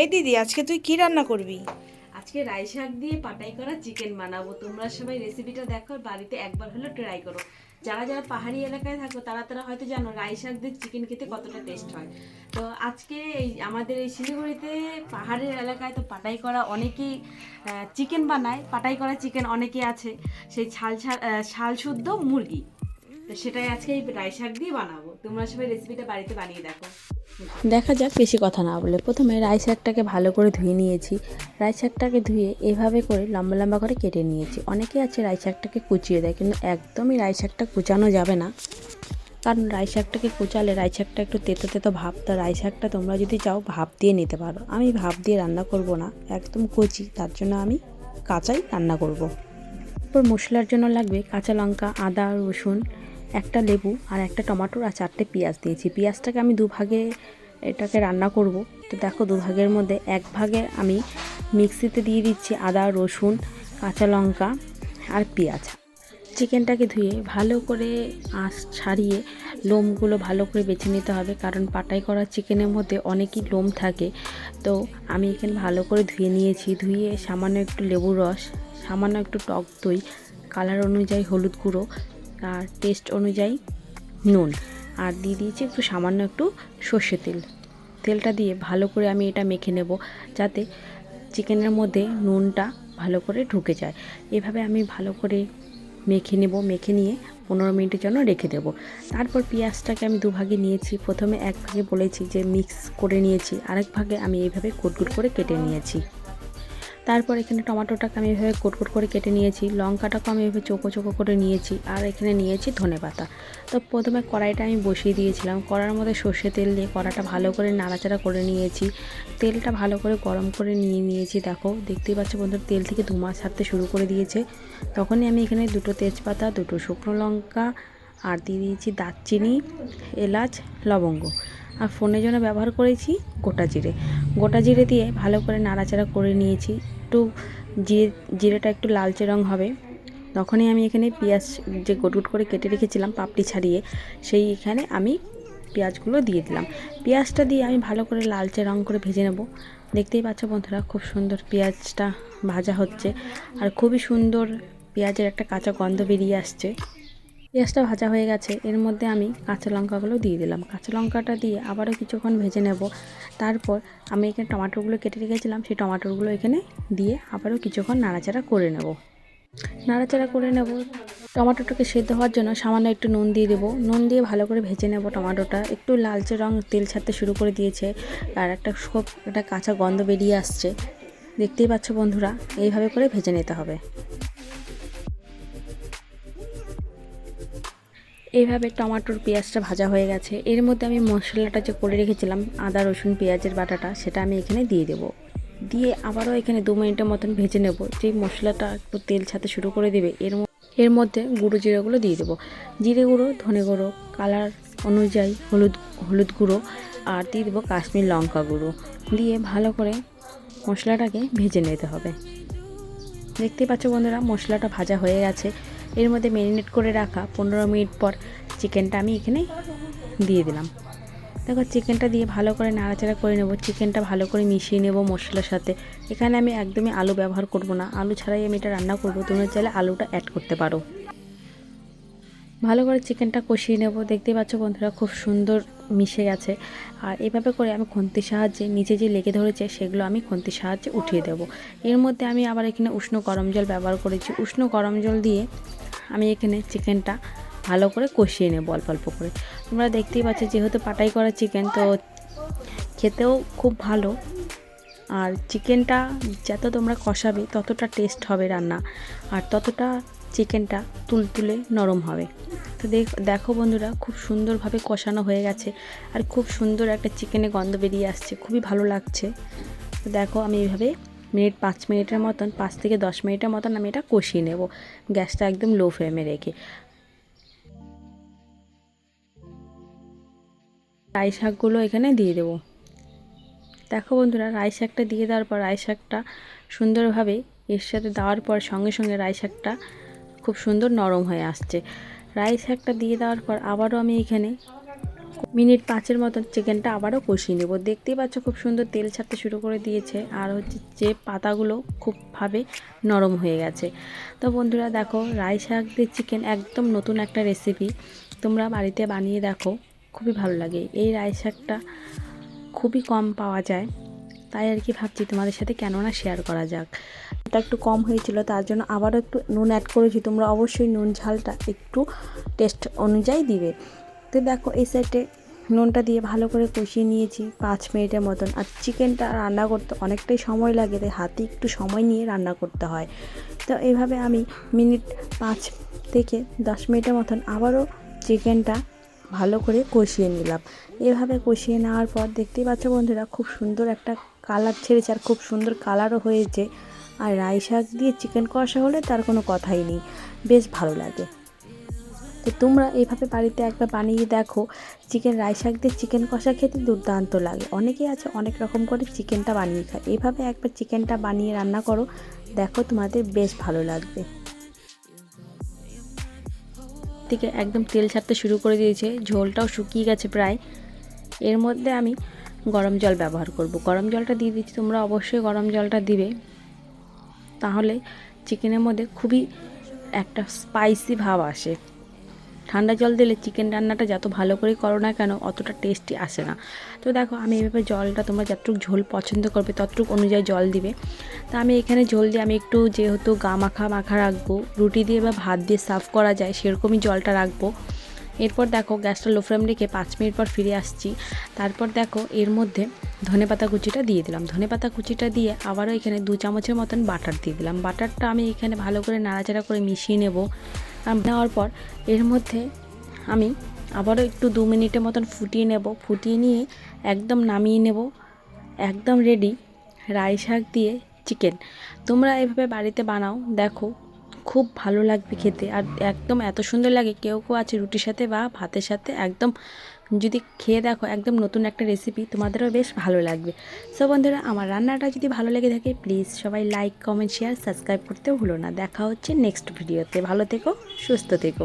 এই দিদি, আজকে তুই কি রান্না করবি? আজকে রাই শাক দিয়ে পাটাই করা চিকেন বানাবো। তোমরা সবাই রেসিপিটা দেখো, বাড়িতে একবার হলেও ট্রাই করো। যারা যারা পাহাড়ি এলাকায় থাকো তারা তারা হয়তো জানো রাই শাক দিয়ে চিকেন খেতে কতটা টেস্ট হয়। তো আজকে এই আমাদের এই শিলিগুড়িতে পাহাড়ের এলাকায় তো পাটাই করা অনেকেই চিকেন বানায়। পাটাই করা চিকেন অনেকে আছে সেই ছাল শুদ্ধ মুরগি, তো সেটাই আজকে এই রাই শাক দিয়ে বানাবো। তোমরা সবাই রেসিপিটা বাড়িতে বানিয়ে দেখো। দেখা যাক, বেশি কথা না বলে প্রথমে রাই শাকটাকে ভালো করে ধুয়ে নিয়েছি। রাই শাকটাকে ধুয়ে এভাবে করে লম্বা লম্বা করে কেটে নিয়েছি। অনেকে আছে রাই শাকটাকে কুচিয়ে দেয়, কিন্তু একদমই রাই শাকটা কুচানো যাবে না, কারণ রাই শাকটাকে কুচালে রাই শাকটা একটু তেতো তেতো ভাব। তা রাই শাকটা তোমরা যদি চাও ভাপ দিয়ে নিতে পারো। আমি ভাপ দিয়ে রান্না করব না, একদম কচি, তার জন্য আমি কাঁচাই রান্না করব। এরপর মশলার জন্য লাগবে কাঁচা লঙ্কা, আদা, রসুন, একটা লেবু আর একটা টমেটো আর 4টে পেঁয়াজ দিয়েছি। পেঁয়াজটাকে আমি দুভাগে এটাকে রান্না করব। তো দেখো, দুভাগের মধ্যে এক ভাগে আমি মিক্সিতে দিয়ে দিচ্ছি আদা, রসুন, কাঁচা লঙ্কা আর পেঁয়াজ। চিকেনটাকে ধুয়ে ভালো করে আঁশ ছাড়িয়ে লোমগুলো ভালো করে বেছে নিতে হবে, কারণ পাটাই করা চিকেনের মধ্যে অনেকই লোম থাকে। তো আমি এখানে ভালো করে ধুয়ে নিয়েছি। ধুয়ে সামান্য একটু লেবুর রস, সামান্য একটু টক দই, কালার অনুযায়ী হলুদ গুঁড়ো আর টেস্ট অনুযায়ী নুন, আর দিয়ে দিয়েছি একটু সামান্য একটু সর্ষে তেল। তেলটা দিয়ে ভালো করে আমি এটা মেখে নেব, যাতে চিকেনের মধ্যে নুনটা ভালো করে ঢুকে যায়। এভাবে আমি ভালো করে মেখে নেব। মেখে নিয়ে 15 মিনিটের জন্য রেখে দেব। তারপর পেঁয়াজটাকে আমি দুভাগে নিয়েছি। প্রথমে এক ভাগে বলেছি যে মিক্স করে নিয়েছি, আরেক ভাগে আমি এইভাবে কুটকুট করে কেটে নিয়েছি। তারপর এখানে টমেটোটাকে আমি এভাবে কুটকুট করে কেটে নিয়েছি, লঙ্কাটাকে আমি এভাবে চোখো চোখো করে নিয়েছি, আর এখানে নিয়েছি ধনেপাতা। তো প্রথমে কড়াইটা আমি বসিয়ে দিয়েছিলাম। কড়ার মধ্যে সর্ষে তেল দিয়ে কড়াটা ভালো করে নাড়াচাড়া করে নিয়েছি। তেলটা ভালো করে গরম করে নিয়েছি। দেখো, দেখতেই পাচ্ছ বন্ধুরা, তেল থেকে ধোঁয়া ছাড়তে শুরু করে দিয়েছে। তখনই আমি এখানে 2টো তেজপাতা, 2টো শুকনো লঙ্কা আর দিয়ে দিয়েছি দারচিনি, এলাচ, লবঙ্গ, আর ফোনের জন্য ব্যবহার করেছি গোটা জিরে। গোটা জিরে দিয়ে ভালো করে নাড়াচাড়া করে নিয়েছি। একটু জিরেটা একটু লালচে রং হবে, তখনই আমি এখানে পেঁয়াজ যে গোটগুট করে কেটে রেখেছিলাম পাপড়ি ছাড়িয়ে, সেই এখানে আমি পেঁয়াজগুলো দিয়ে দিলাম। পেঁয়াজটা দিয়ে আমি ভালো করে লালচে রং করে ভেজে নেব। দেখতেই পাচ্ছ বন্ধুরা, খুব সুন্দর পেঁয়াজটা ভাজা হচ্ছে, আর খুবই সুন্দর পেঁয়াজের একটা কাঁচা গন্ধ বেরিয়ে আসছে। পেঁয়াজটা ভাজা হয়ে গেছে, এর মধ্যে আমি কাঁচা লঙ্কাগুলো দিয়ে দিলাম। কাঁচা লঙ্কাটা দিয়ে আবারও কিছুক্ষণ ভেজে নেব। তারপর আমি এখানে টমাটোগুলো কেটে রেখেছিলাম, সেই টমাটোগুলো এখানে দিয়ে আবারও কিছুক্ষণ নাড়াচাড়া করে নেব। নাড়াচাড়া করে নেব। টমাটোটাকে সেদ্ধ হওয়ার জন্য সামান্য একটু নুন দিয়ে দেবো। নুন দিয়ে ভালো করে ভেজে নেব। টমাটোটা একটু লালচে রং তেল ছাড়তে শুরু করে দিয়েছে, আর একটা কাঁচা গন্ধ বেরিয়ে আসছে। দেখতেই পাচ্ছ বন্ধুরা, এইভাবে করে ভেজে নিতে হবে। এইভাবে টমাটোর পেঁয়াজটা ভাজা হয়ে গেছে। এর মধ্যে আমি মশলাটা যে করে রেখেছিলাম আদা, রসুন, পেঁয়াজের বাটাটা, সেটা আমি এখানে দিয়ে দেবো। দিয়ে আবারও এখানে 2 মিনিটের মতন ভেজে নেব। যেই মশলাটা একটু তেল ছাড়তে শুরু করে দেবে, এর মধ্যে গুঁড়ো জিরেগুলো দিয়ে দেবো। জিরে গুঁড়ো, ধনে গুঁড়ো, কালার অনুযায়ী হলুদ গুঁড়ো, আর দিয়ে দেবো কাশ্মীর লঙ্কা গুঁড়ো। দিয়ে ভালো করে মশলাটাকে ভেজে নিতে হবে। দেখতেই পাচ্ছ বন্ধুরা, মশলাটা ভাজা হয়ে গেছে। এর মধ্যে ম্যারিনেট করে রাখা 15 মিনিট পর চিকেনটা আমি এখানে দিয়ে দিলাম। দেখো, চিকেনটা দিয়ে ভালো করে নাড়াচাড়া করে নেব। চিকেনটা ভালো করে মিশিয়ে নেব মশলার সাথে। এখানে আমি একদমই আলু ব্যবহার করব না, আলু ছাড়াই আমি এটা রান্না করব। তোমরা চাইলে আলুটা অ্যাড করতে পারো। ভালো করে চিকেনটা কষিয়ে নেব। দেখতেই পাচ্ছ বন্ধুরা, খুব সুন্দর মিশে গেছে। আর এভাবে করে আমি খুন্তির সাহায্যে নিচে যে লেগে ধরেছে সেগুলো আমি খুন্তির সাহায্যে উঠিয়ে দেব। এর মধ্যে আমি আবার এখানে উষ্ণ গরম জল ব্যবহার করেছি। উষ্ণ গরম জল দিয়ে আমি এখানে চিকেনটা ভালো করে কষিয়ে নেব অল্প অল্প করে। তোমরা দেখতেই পাচ্ছ, যেহেতু পাটাই করা চিকেন, তো খেতেও খুব ভালো। আর চিকেনটা যত তোমরা কষাবে ততটা টেস্ট হবে রান্না, আর ততটা চিকেনটা তুলতুলে নরম হবে। তো দেখো বন্ধুরা, খুব সুন্দরভাবে কষানো হয়ে গেছে, আর খুব সুন্দর একটা চিকেনের গন্ধ বেরিয়ে আসছে, খুবই ভালো লাগছে। তো দেখো, আমি এইভাবে 5 মিনিটের মতন, 5 থেকে 10 মিনিটের মতন আমি এটা কষিয়ে নেব, গ্যাসটা একদম লো ফ্লেমে রেখে। রাই শাকগুলো এখানে দিয়ে দেবো। দেখো বন্ধুরা, রাই শাকটা দিয়ে দেওয়ার পর রাই শাকটা সুন্দরভাবে এর সাথে দেওয়ার পর সঙ্গে সঙ্গে রাই শাকটা খুব সুন্দর নরম হয়ে আসছে। রাই শাকটা দিয়ে দেওয়ার পর আবারও আমি এখানে মিনিট 5-এর মতন চিকেনটা আবারও কষিয়ে নেব। দেখতেই পাচ্ছ খুব সুন্দর তেল ছাড়তে শুরু করে দিয়েছে, আর হচ্ছে যে পাতাগুলো খুবভাবে নরম হয়ে গেছে। তো বন্ধুরা দেখো, রাই শাক দিয়ে চিকেন একদম নতুন একটা রেসিপি, তোমরা বাড়িতে বানিয়ে দেখো, খুবই ভালো লাগে। এই রাই শাকটা খুবই কম পাওয়া যায়, তাই আর কি ভাবছি তোমাদের সাথে কেন না শেয়ার করা যাক। এটা একটু কম হয়েছিল, তার জন্য আবারও একটু নুন অ্যাড করেছি। তোমরা অবশ্যই নুন ঝালটা একটু টেস্ট অনুযায়ী দিবে। তো দেখো এই সাইডে নুনটা দিয়ে ভালো করে কষিয়ে নিয়েছি 5 মিনিটের মতন। আর চিকেনটা রান্না করতে অনেকটাই সময় লাগে, তাই হাতে একটু সময় নিয়ে রান্না করতে হয়। তো এইভাবে আমি মিনিট 5 থেকে 10 মিনিটের মতন আবারও চিকেনটা ভালো করে কষিয়ে নিলাম। এভাবে কষিয়ে নেওয়ার পর দেখতেই পাচ্ছ বন্ধুরা, খুব সুন্দর একটা কালার ছেড়েছে, আর খুব সুন্দর কালারও হয়েছে। আর রাই শাক দিয়ে চিকেন কষা হলে তার কোনো কথাই নেই, বেশ ভালো লাগে। তো তোমরা এইভাবে বাড়িতে একবার বানিয়ে দেখো, চিকেন রাই শাক দিয়ে চিকেন কষা খেতে দুর্দান্ত লাগে। অনেকেই আছে অনেক রকম করে চিকেনটা বানিয়ে খায়, এইভাবে একবার চিকেনটা বানিয়ে রান্না করো, দেখো তোমাদের বেশ ভালো লাগবে। থেকে একদম তেল ছাড়তে শুরু করে দিয়েছে, ঝোলটাও শুকিয়ে গেছে প্রায়। এর মধ্যে আমি গরম জল ব্যবহার করব। গরম জলটা দিয়ে দিচ্ছি, তোমরা অবশ্যই গরম জলটা দিবে, তাহলে চিকেনের মধ্যে খুবই একটা স্পাইসি ভাব আসে। ঠান্ডা জল দিলে চিকেন রান্নাটা যত ভালো করে করো না কেন অতটা টেস্টি আসে না। তো দেখো আমি এভাবে জলটা, তোমরা যতটুকু ঝোল পছন্দ করবে ততটুকু অনুযায়ী জল দিবে। তা আমি এখানে ঝোল দিয়ে আমি একটু, যেহেতু গা মাখা মাখা রাখবো, রুটি দিয়ে বা ভাত দিয়ে সার্ভ করা যায় সেরকমই জলটা রাখবো। এরপর দেখো গ্যাসটা লো ফ্লেম রেখে 5 মিনিট পর ফিরে আসছি। তারপর দেখো এর মধ্যে ধনেপাতা কুচিটা দিয়ে দিলাম। ধনেপাতা কুচিটা দিয়ে আবারও এখানে 2 চামচের মতন বাটার দিয়ে দিলাম। বাটারটা আমি এখানে ভালো করে নাড়াচাড়া করে মিশিয়ে নেব। নেওয়ার পর এর মধ্যে আমি আবারও একটু 2 মিনিটের মতন ফুটিয়ে নেব। ফুটিয়ে নিয়ে একদম নামিয়ে নেব। একদম রেডি রাই শাক দিয়ে চিকেন। তোমরা এভাবে বাড়িতে বানাও, দেখো খুব ভালো লাগবে খেতে। আর একদম এত সুন্দর লাগে, কেউ কেউ আছে রুটির সাথে বা ভাতের সাথে, একদম যদি খেয়ে দেখো একদম নতুন একটা রেসিপি, তোমাদেরও বেশ ভালো লাগবে। সো বন্ধুরা, আমার রান্নাটা যদি ভালো লেগে থাকে প্লিজ সবাই লাইক, কমেন্ট, শেয়ার, সাবস্ক্রাইব করতে ভুলো না। দেখা হচ্ছে নেক্সট ভিডিওতে। ভালো থেকো, সুস্থ থেকো।